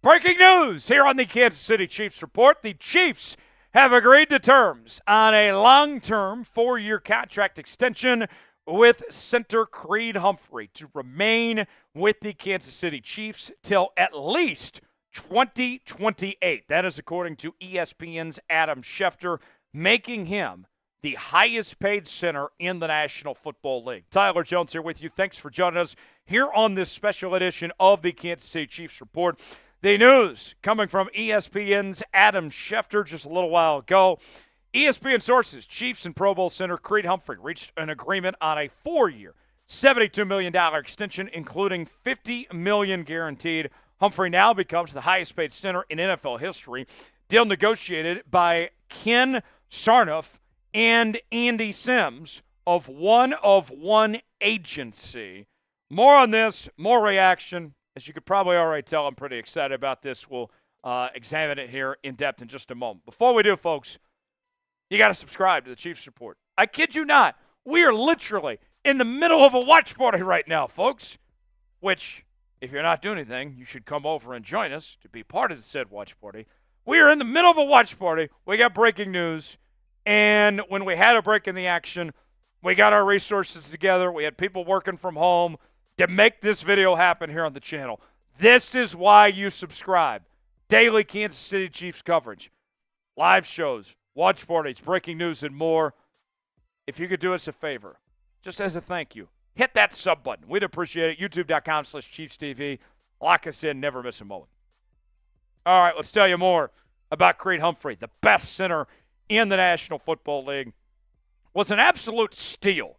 Breaking news here on the Kansas City Chiefs Report. The Chiefs have agreed to terms on a long-term 4-year contract extension with center Creed Humphrey to remain with the Kansas City Chiefs till at least 2028. That is according to ESPN's Adam Schefter, making him the highest paid center in the National Football League. Tyler Jones here with you. Thanks for joining us here on this special edition of the Kansas City Chiefs Report. The news coming from ESPN's Adam Schefter just a little while ago. ESPN sources, Chiefs and Pro Bowl center Creed Humphrey reached an agreement on a 4-year, $72 million extension, including $50 million guaranteed. Humphrey now becomes the highest paid center in NFL history. Deal negotiated by Ken Sarnoff and Andy Sims of One Agency. More on this, more reaction. As you could probably already tell, I'm pretty excited about this. We'll examine it here in depth in just a moment. Before we do, folks, you got to subscribe to the Chiefs Report. I kid you not. We are literally in the middle of a watch party right now, folks, which, if you're not doing anything, you should come over and join us to be part of the said watch party. We are in the middle of a watch party. We got breaking news. And when we had a break in the action, we got our resources together. We had people working from home to make this video happen here on the channel. This is why you subscribe. Daily Kansas City Chiefs coverage, live shows, watch parties, breaking news, and more. If you could do us a favor, just as a thank you, hit that sub button. We'd appreciate it. YouTube.com/ChiefsTV. Lock us in. Never miss a moment. All right, let's tell you more about Creed Humphrey, the best center in the National Football League. Was an absolute steal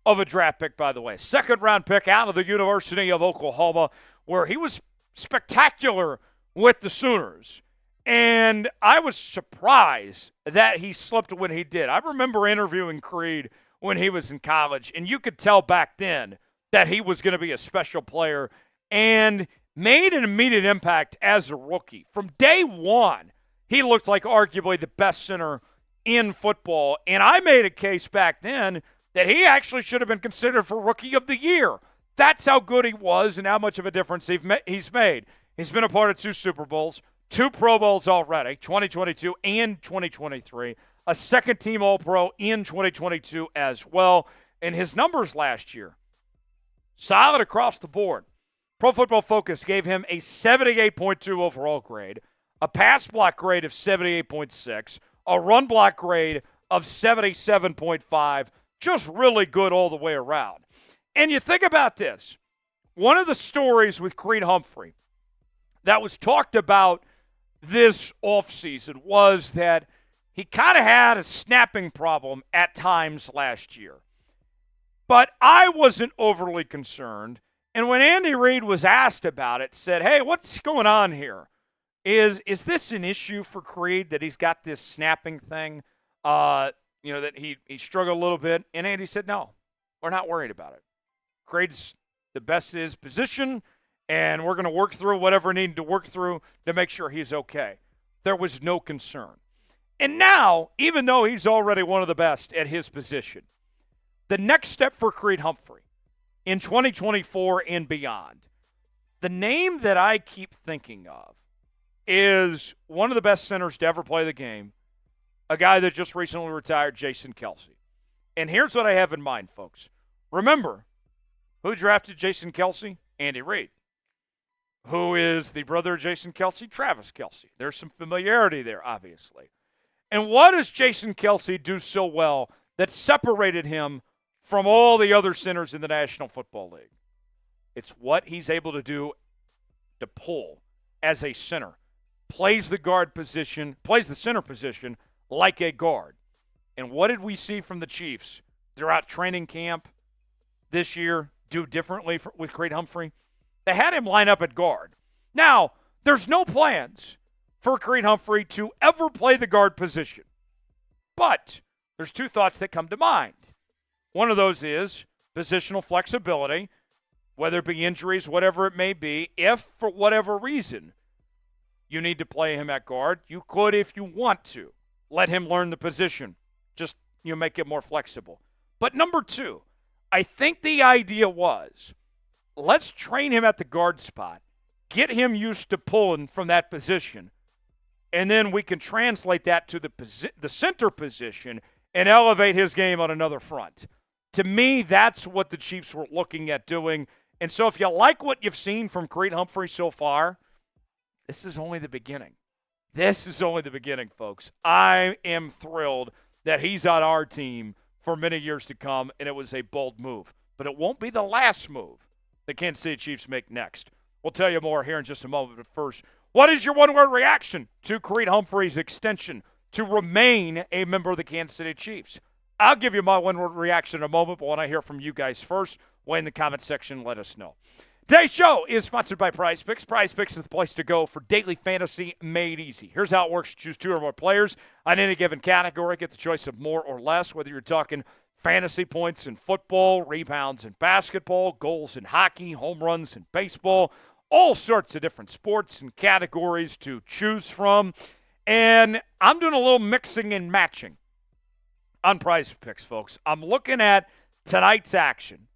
of a draft pick, by the way. Second-round pick out of the University of Oklahoma, where he was spectacular with the Sooners. And I was surprised that he slipped when he did. I remember interviewing Creed when he was in college, and you could tell back then that he was going to be a special player and made an immediate impact as a rookie. From day one, he looked like arguably the best center in football. And I made a case back then that he actually should have been considered for Rookie of the Year. That's how good he was and how much of a difference he's made. He's been a part of 2 Super Bowls, 2 Pro Bowls already, 2022 and 2023, a second-team All-Pro in 2022 as well. And his numbers last year, solid across the board. Pro Football Focus gave him a 78.2 overall grade, a pass block grade of 78.6, a run block grade of 77.5, just really good all the way around. And you think about this. One of the stories with Creed Humphrey that was talked about this offseason was that he kind of had a snapping problem at times last year. But I wasn't overly concerned. And when Andy Reid was asked about it, said, hey, what's going on here? Is this an issue for Creed that he's got this snapping thing? That he struggled a little bit. And Andy said, no, we're not worried about it. Creed's the best in his position, and we're going to work through whatever needed to work through to make sure he's okay. There was no concern. And now, even though he's already one of the best at his position, the next step for Creed Humphrey in 2024 and beyond, the name that I keep thinking of is one of the best centers to ever play the game, a guy that just recently retired, Jason Kelce. And here's what I have in mind, folks. Remember, who drafted Jason Kelce? Andy Reid. Who is the brother of Jason Kelce? Travis Kelce. There's some familiarity there, obviously. And what does Jason Kelce do so well that separated him from all the other centers in the National Football League? It's what he's able to do to pull as a center. Plays the guard position, plays the center position like a guard. And what did we see from the Chiefs throughout training camp this year do differently with Creed Humphrey? They had him line up at guard. Now, there's no plans for Creed Humphrey to ever play the guard position. But there's 2 thoughts that come to mind. One of those is positional flexibility, whether it be injuries, whatever it may be. If, for whatever reason, you need to play him at guard, you could, if you want to, let him learn the position. Just, make it more flexible. But number 2, I think the idea was, let's train him at the guard spot, get him used to pulling from that position, and then we can translate that to the center position and elevate his game on another front. To me, that's what the Chiefs were looking at doing. And so if you like what you've seen from Creed Humphreys so far, this is only the beginning. This is only the beginning, folks. I am thrilled that he's on our team for many years to come, and it was a bold move. But it won't be the last move the Kansas City Chiefs make next. We'll tell you more here in just a moment. But first, what is your one-word reaction to Creed Humphreys' extension to remain a member of the Kansas City Chiefs? I'll give you my one-word reaction in a moment, but when I hear from you guys first, way in the comment section, let us know. Today's show is sponsored by Prize Picks. Prize Picks is the place to go for daily fantasy made easy. Here's how it works. Choose 2 or more players on any given category. Get the choice of more or less, whether you're talking fantasy points in football, rebounds in basketball, goals in hockey, home runs in baseball, all sorts of different sports and categories to choose from. And I'm doing a little mixing and matching on Prize Picks, folks. I'm looking at tonight's action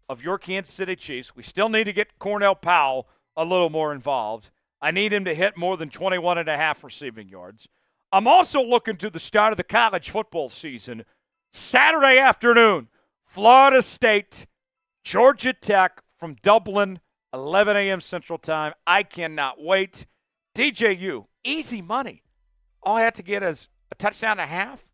of your Kansas City Chiefs. We still need to get Cornell Powell a little more involved. I need him to hit more than 21.5 receiving yards. I'm also looking to the start of the college football season. Saturday afternoon, Florida State, Georgia Tech from Dublin, 11 a.m. Central Time. I cannot wait. DJU, easy money. All I have to get is a touchdown and a half.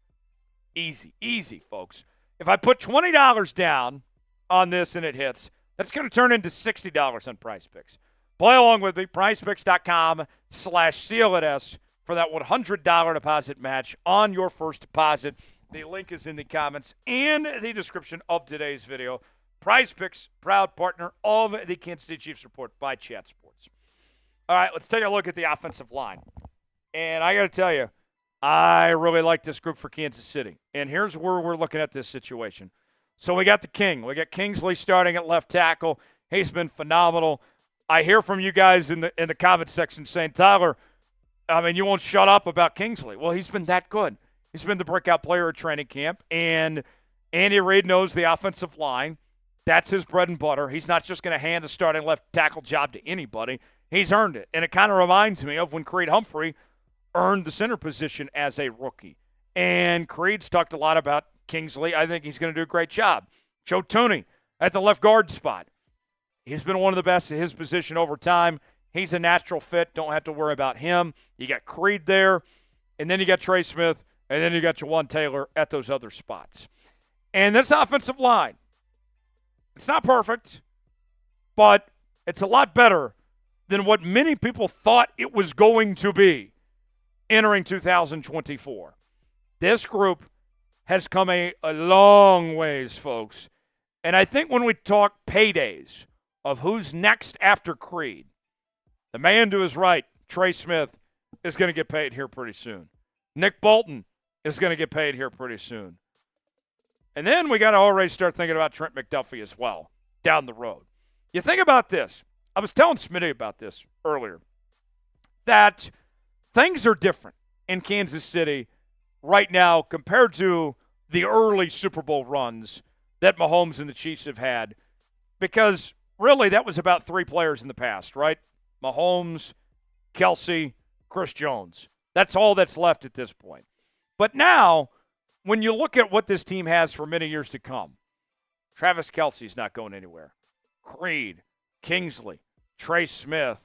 Easy, folks. If I put $20 down on this and it hits, that's going to turn into $60 on Prize Picks. Play along with me, prizepicks.com/CLNS for that $100 deposit match on your first deposit. The link is in the comments and the description of today's video. Prize Picks, proud partner of the Kansas City Chiefs Report by Chat Sports. All right, let's take a look at the offensive line. And I got to tell you, I really like this group for Kansas City. And here's where we're looking at this situation. So we got the King. We got Kingsley starting at left tackle. He's been phenomenal. I hear from you guys in the comment section saying, Tyler, I mean, you won't shut up about Kingsley. Well, he's been that good. He's been the breakout player at training camp. And Andy Reid knows the offensive line. That's his bread and butter. He's not just going to hand the starting left tackle job to anybody. He's earned it. And it kind of reminds me of when Creed Humphrey earned the center position as a rookie. And Creed's talked a lot about Kingsley. I think he's going to do a great job. Joe Tooney at the left guard spot. He's been one of the best at his position over time. He's a natural fit. Don't have to worry about him. You got Creed there, and then you got Trey Smith, and then you got Jawaan Taylor at those other spots. And this offensive line, it's not perfect, but it's a lot better than what many people thought it was going to be entering 2024. This group has come a long ways, folks. And I think when we talk paydays of who's next after Creed, the man to his right, Trey Smith, is going to get paid here pretty soon. Nick Bolton is going to get paid here pretty soon. And then we got to already start thinking about Trent McDuffie as well down the road. You think about this. I was telling Smitty about this earlier, that things are different in Kansas City right now compared to the early Super Bowl runs that Mahomes and the Chiefs have had, because really that was about 3 players in the past, right? Mahomes, Kelsey, Chris Jones. That's all that's left at this point. But now, when you look at what this team has for many years to come, Travis Kelce's not going anywhere. Creed, Kingsley, Trey Smith,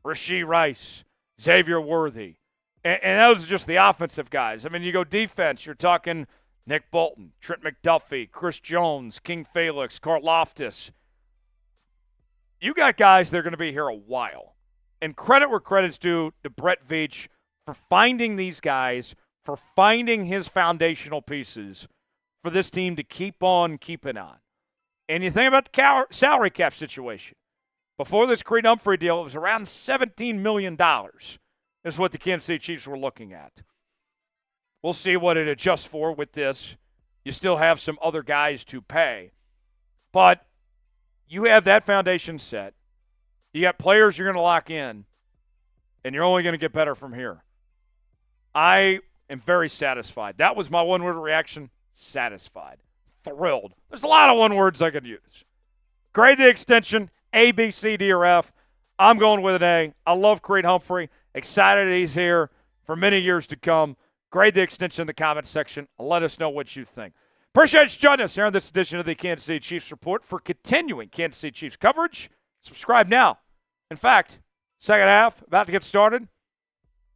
Rashee Rice, Xavier Worthy. And those are just the offensive guys. I mean, you go defense, you're talking Nick Bolton, Trent McDuffie, Chris Jones, King Felix, Karlaftis. You got guys that are going to be here a while. And credit where credit's due to Brett Veach for finding these guys, for finding his foundational pieces for this team to keep on keeping on. And you think about the salary cap situation. Before this Creed Humphrey deal, it was around $17 million is what the Kansas City Chiefs were looking at. We'll see what it adjusts for with this. You still have some other guys to pay. But you have that foundation set. You got players you're going to lock in, and you're only going to get better from here. I am very satisfied. That was my one-word reaction, satisfied. Thrilled. There's a lot of one-words I could use. Grade the extension, A, B, C, D, or F. I'm going with an A. I love Creed Humphrey. Excited he's here for many years to come. Grade the extension in the comments section. Let us know what you think. Appreciate you joining us here on this edition of the Kansas City Chiefs Report. For continuing Kansas City Chiefs coverage, subscribe now. In fact, second half about to get started.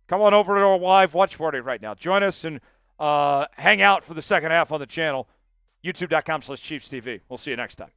Come on over to our live watch party right now. Join us and hang out for the second half on the channel, youtube.com/ChiefsTV. We'll see you next time.